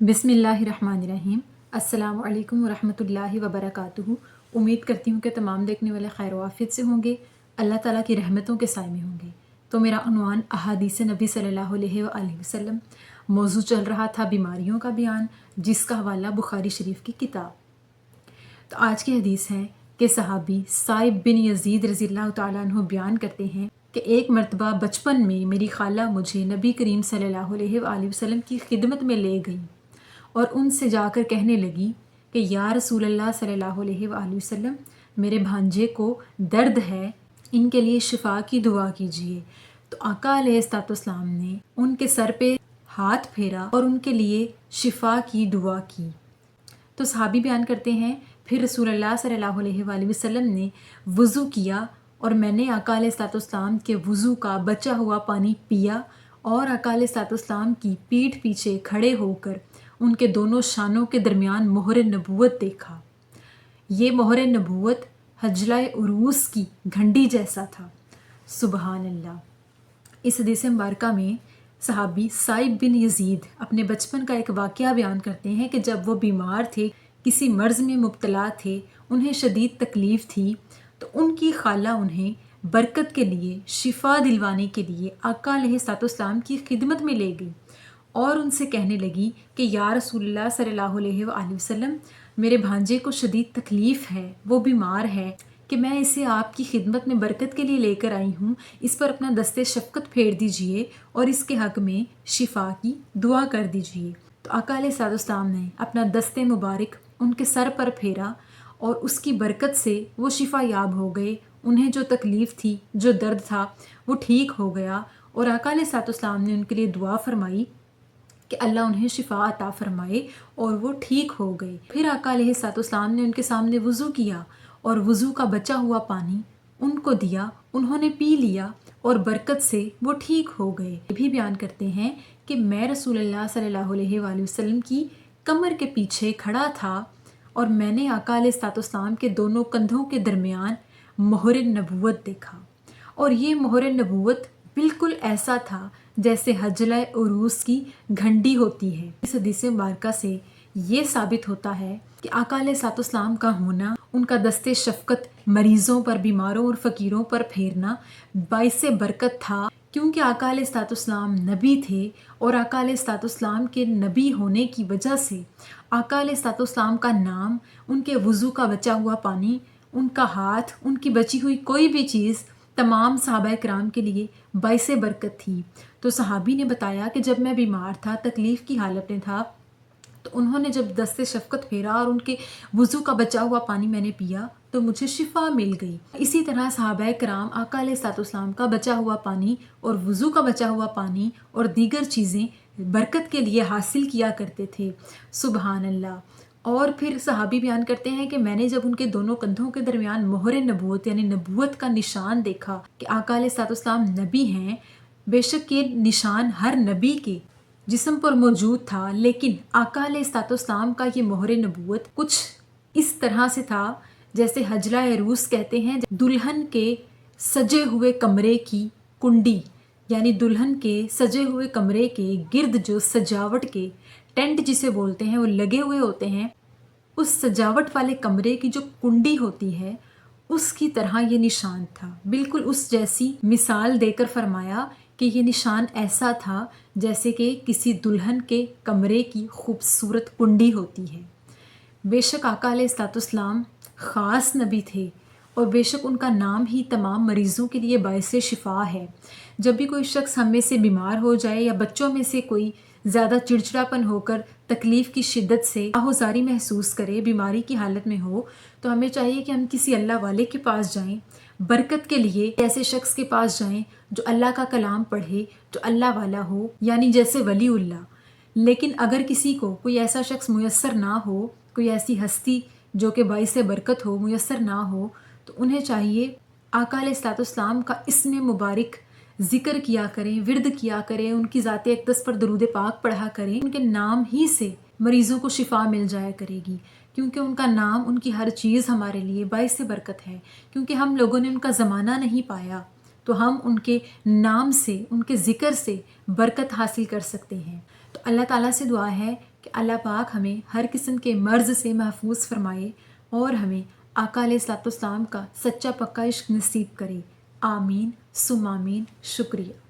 बिस्मिल्लाहिर्रहमानिर्रहीम। अस्सलामु अलैकुम वरहमतुल्लाहि वबरकातुहू। उम्मीद करती हूँ कि तमाम देखने वाले खैर वाफियत से होंगे, अल्लाह ताला की रहमतों के साए में होंगे। तो मेरा उन्वान अहादीस नबी सल्लल्लाहु अलैहि वसल्लम, मौजू चल रहा था बीमारियों का बयान, जिसका हवाला बुखारी शरीफ की किताब। तो आज की हदीस है कि सहाबी साइब बिन यजीद रज़ियल्लाहु ताला अन्हु बयान करते हैं कि एक मरतबा बचपन में मेरी खाला मुझे नबी करीम सल्लल्लाहु अलैहि वसल्लम की खिदमत में ले गई और उनसे जाकर कहने लगी कि या रसूल अल्लाह सल्लल्लाहु अलैहि वसल्लम, मेरे भांजे को दर्द है, इनके लिए शिफा की दुआ कीजिए। तो आका अलैहिस्सलाम ने उनके सर पे हाथ फेरा और उनके लिए शिफा की दुआ की। तो सहाबी बयान करते हैं, फिर रसूलुल्लाह सल्लल्लाहु अलैहि वसल्लम ने वज़ू किया और मैंने आका अलैहिस्सलाम के वज़ू का बचा हुआ पानी पिया और आका अलैहिस्सलाम की पीठ पीछे खड़े होकर उनके दोनों शानों के दरमियान मोहर नबूवत देखा। ये मोहर नबूवत हजलाए उरूस की घंटी जैसा था। सुबहान अल्लाह। इस हदीस मुबारका में सहाबी साइब बिन यजीद अपने बचपन का एक वाक़या बयान करते हैं कि जब वो बीमार थे, किसी मर्ज़ में मुब्तला थे, उन्हें शदीद तकलीफ़ थी, तो उनकी खाला उन्हें बरकत के लिए, शिफा दिलवाने के लिए आका अलैहिस्सलाम की खिदमत में ले गई और उनसे कहने लगी कि या रसूलल्लाह सल्लल्लाहु अलैहि वसल्लम, मेरे भांजे को शदीद तकलीफ़ है, वो बीमार है कि मैं इसे आपकी खिदमत में बरकत के लिए लेकर आई हूँ, इस पर अपना दस्ते शफ़क़त फेर दीजिए और इसके हक़ में शिफा की दुआ कर दीजिए। तो आका अलैहिस्सलाम ने अपना दस्ते मुबारक उनके सर पर फेरा और उसकी बरकत से वो शिफा याब हो गए। उन्हें जो तकलीफ़ थी, जो दर्द था, वो ठीक हो गया और आका अलैहिस्सलाम ने उनके लिए दुआ फरमाई कि अल्लाह उन्हें शिफा अता फरमाए और वो ठीक हो गए। फिर आका अलैहिस्सलाम ने उनके सामने वज़ू किया और वज़ू का बचा हुआ पानी उनको दिया, उन्होंने पी लिया और बरकत से वो ठीक हो गए। ये भी बयान करते हैं कि मैं रसूलुल्लाह सल्लल्लाहु अलैहि वसल्लम की कमर के पीछे खड़ा था और मैंने आका अलैहिस्सलाम के दोनों कंधों के दरमियान मोहर नबूवत देखा और ये मोहर नबूवत बिल्कुल ऐसा था जैसे हजलाए उरूस की घंटी होती है। इस हदीस मुबारका से ये साबित होता है कि आका अलैहिस्सलाम का होना, उनका दस्ते शफ़क़त मरीज़ों पर, बीमारों और फ़कीरों पर फेरना बाइसे बरकत था, क्योंकि आका अलैहिस्सलाम नबी थे और आका अलैहिस्सलाम के नबी होने की वजह से आका अलैहिस्सलाम का नाम, उनके वज़ू का बचा हुआ पानी, उनका हाथ, उनकी बची हुई कोई भी चीज़ तमाम सहाबा किराम के लिए बाइसे बरकत थी। तो सहाबी ने बताया कि जब मैं बीमार था, तकलीफ़ की हालत में था, तो उन्होंने जब दस्ते शफ़क़त फेरा और उनके वज़ू का बचा हुआ पानी मैंने पिया तो मुझे शिफा मिल गई। इसी तरह सहाबा किराम आका अलैहिस्सलाम का बचा हुआ पानी और वज़ू का बचा हुआ पानी और दीगर चीज़ें बरकत के लिए हासिल किया करते थे। सुबहान अल्लाह। और फिर सहाबी बयान करते हैं कि मैंने जब उनके दोनों कंधों के दरमियान मोहर नबूवत यानी नबूवत का निशान देखा कि आका अलैहिस्सलाम नबी हैं, बेशक ये निशान हर नबी के जिस्म पर मौजूद था, लेकिन आका अलैहिस्सलाम का ये मोहर नबूवत कुछ इस तरह से था जैसे हजलाए उरूस कहते हैं, दुल्हन के सजे हुए कमरे की कुंडी, यानी दुल्हन के सजे हुए कमरे के गिर्द जो सजावट के टेंट जिसे बोलते हैं वो लगे हुए होते हैं, उस सजावट वाले कमरे की जो कुंडी होती है उसकी तरह ये निशान था। बिल्कुल उस जैसी मिसाल देकर फरमाया कि ये निशान ऐसा था जैसे कि किसी दुल्हन के कमरे की खूबसूरत कुंडी होती है। बेशक आका अलैहिस्सलाम ख़ास नबी थे और बेशक उनका नाम ही तमाम मरीज़ों के लिए बाइसे शिफा है। जब भी कोई शख्स हम में से बीमार हो जाए या बच्चों में से कोई ज़्यादा चिड़चिड़ापन होकर तकलीफ़ की शिद्दत से आहोज़ारी महसूस करे, बीमारी की हालत में हो, तो हमें चाहिए कि हम किसी अल्लाह वाले के पास जाएं, बरकत के लिए ऐसे शख्स के पास जाएं जो अल्लाह का कलाम पढ़े, जो अल्लाह वाला हो, यानी जैसे वलीउल्लाह। लेकिन अगर किसी को कोई ऐसा शख्स मुयस्सर ना हो, कोई ऐसी हस्ती जो कि बाइसे बरकत हो मुयस्सर ना हो, तो उन्हें चाहिए आका अलैहिस्सलाम का इस्म मुबारक ज़िक्र किया करें, विर्द किया करें, उनकी ज़ात अक़दस पर दरूद पाक पढ़ा करें। उनके नाम ही से मरीज़ों को शिफा मिल जाया करेगी, क्योंकि उनका नाम, उनकी हर चीज़ हमारे लिए बाइसे बरकत है। क्योंकि हम लोगों ने उनका ज़माना नहीं पाया, तो हम उनके नाम से, उनके ज़िक्र से बरकत हासिल कर सकते हैं। तो अल्लाह ताला से दुआ है कि اللہ پاک ہمیں ہر قسم کے مرض سے محفوظ فرمائے اور ہمیں آقا علیہ الصلوۃ والسلام کا سچا پکا عشق نصیب کرے۔ آمین ثم آمین۔ شکریہ۔